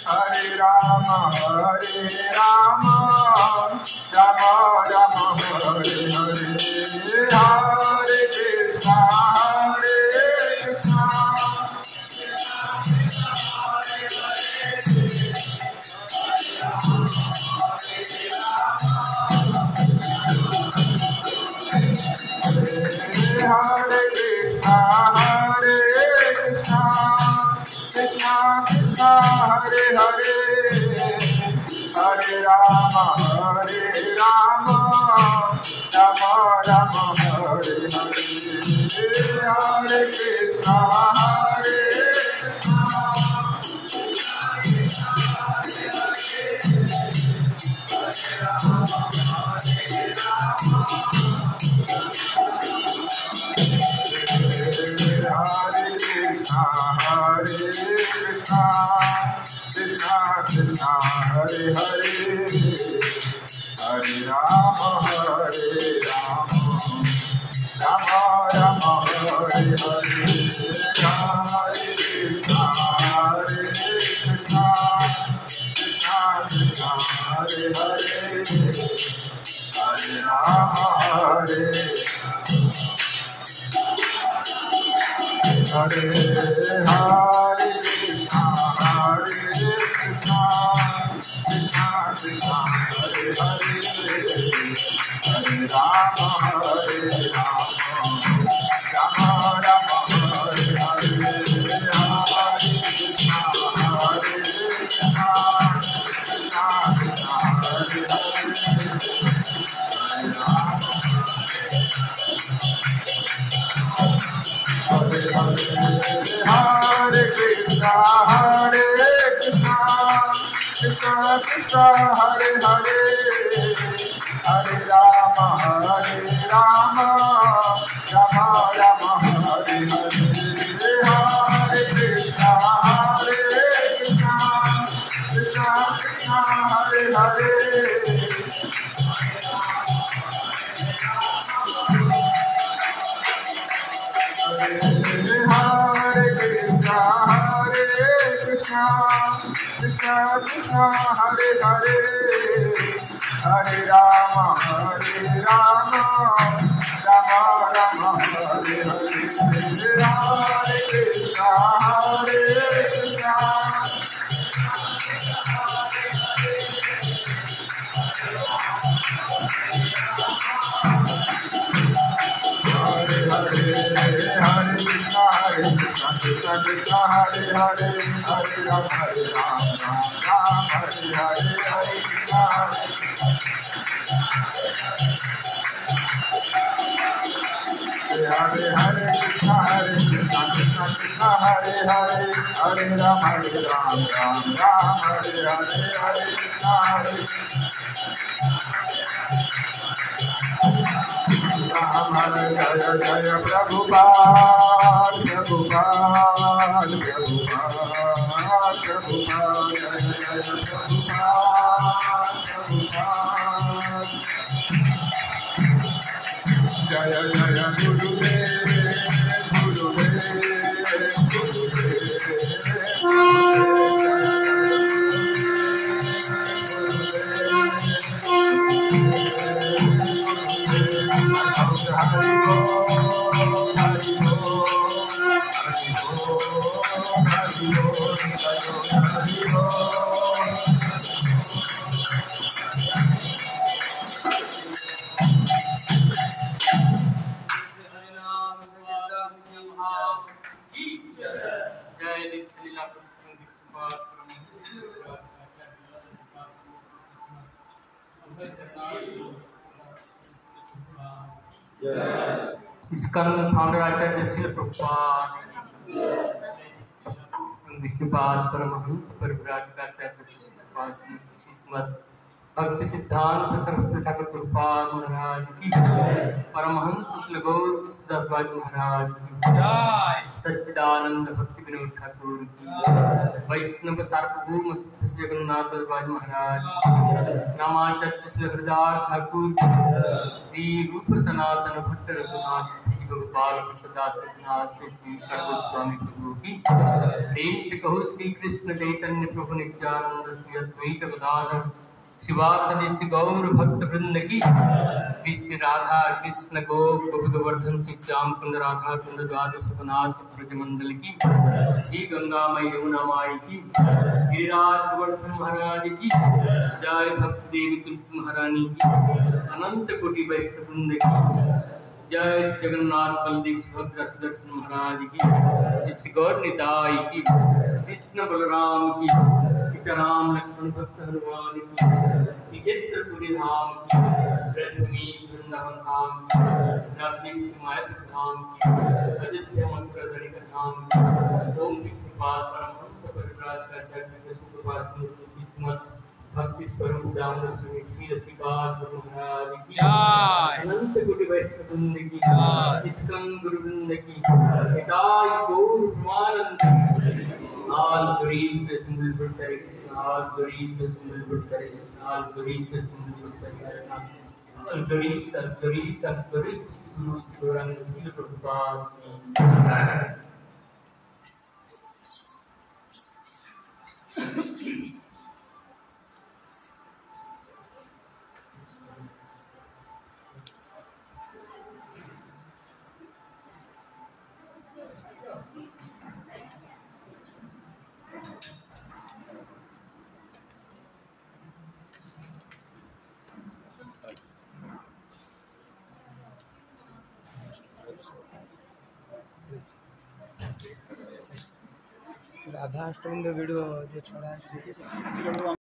Hare Rama Rama Rama Hare Hare Hare Krishna Hare Krishna Krishna Krishna Hare Hare Hare Rama Rama Rama Hare Hare Hare Krishna Krishna Krishna Hare Hare Hare Rama Rama Rama Hare Hare Hare Krishna Krishna Krishna Hare Hare Hare Rama Hare Hare Hare Krishna Krishna Krishna Hare Hare Hare Rama Rama Rama Hare Hare Hare Krishna Krishna Krishna Hare Hare Hare Rama Hare Krishna Krishna Krishna Hare Hare Hare Rama Rama Rama Hare Hare Hare Krishna Krishna Krishna Hare Hare Hare Krishna Krishna Krishna Hare Hare Hare Rama Rama Rama Hare Hare Hare Krishna Krishna Krishna Krishna Hare Hare Hare Rama Hare Hare Krishna Hare Hare Krishna Krishna Krishna Hare Hare Hare Rama Hare Hare Krishna Hare Jaya Jaya Prabhupada Prabhupada Prabhupada Prabhupada Jaya Jaya Prabhupada Jaya Jaya Gurudev Gurudev ISKCON founder Acharya Srila Prabhupada Vishnupada Paramahamsa Parivrajakacharya Srimad Bhaktisiddhanta Saraswati Thakur Prabhupada महाराज की परमहंस श्री गौरदास महाराज की सच्चिदानंद भक्ति विनोद ठाकुर की वैष्णव सार्वभौम सिद्ध जगन्नाथ महाराज नामाचार्य श्री हरिदास ठाकुर श्री रूप सनातन भट्ट रघुनाथ श्री गोपाल कृष्णदास रघुनाथ श्री सर्वस्वामी प्रभु की प्रेम से कहो श्री कृष्ण चैतन्य प्रभु नित्यानंद श्री अद्वैत गदाधर शिवासदि श्री गौर भक्त वृंद की श्री श्री राधा कृष्ण गोप गोवर्धन श्री श्याम कुंद राधा कुंद द्वादश बनाथ ब्रजमंडल की श्री गंगा मई यमुना माई की गिरिराज गोवर्धन महाराज की जय भक्त देवी तुलसी महारानी की अनंत कोटि वैष्णव वृंद की जय श्री जगन्नाथ बलदेव सुभद्रा सुदर्शन महाराज की श्री गौर निताई की कृष्ण बलराम की सीताराम लक्ष्मण भक्त हनुमान की श्री चित्रपुरी धाम की ब्रजभूमि वृंदावन धाम की नवदीप हिमायत धाम की अयोध्या मथुरा द्वारिका धाम की ओम विष्णुपाद परमहंस परिव्राजक आचार्य सुप्रभात स्मृति श्री श्रीमद् भक्ति स्वरूप ब्राह्मण श्री श्री श्रीपाद गुरु महाराज की अनंत कोटि वैष्णव वृंद की इस्कन गुरु वृंद की हिताय गौर प्रेमानंद आल गरीब सिंबल बुड़तरे कृष्ण आल गरीब सिंबल बुड़तरे कृष्ण आल गरीब सिंबल बुड़तरे कृष्ण आल गरीब गुरु गौरांग श्री प्रभुपाद की राधा अष्टमी वीडियो जो छोड़ा है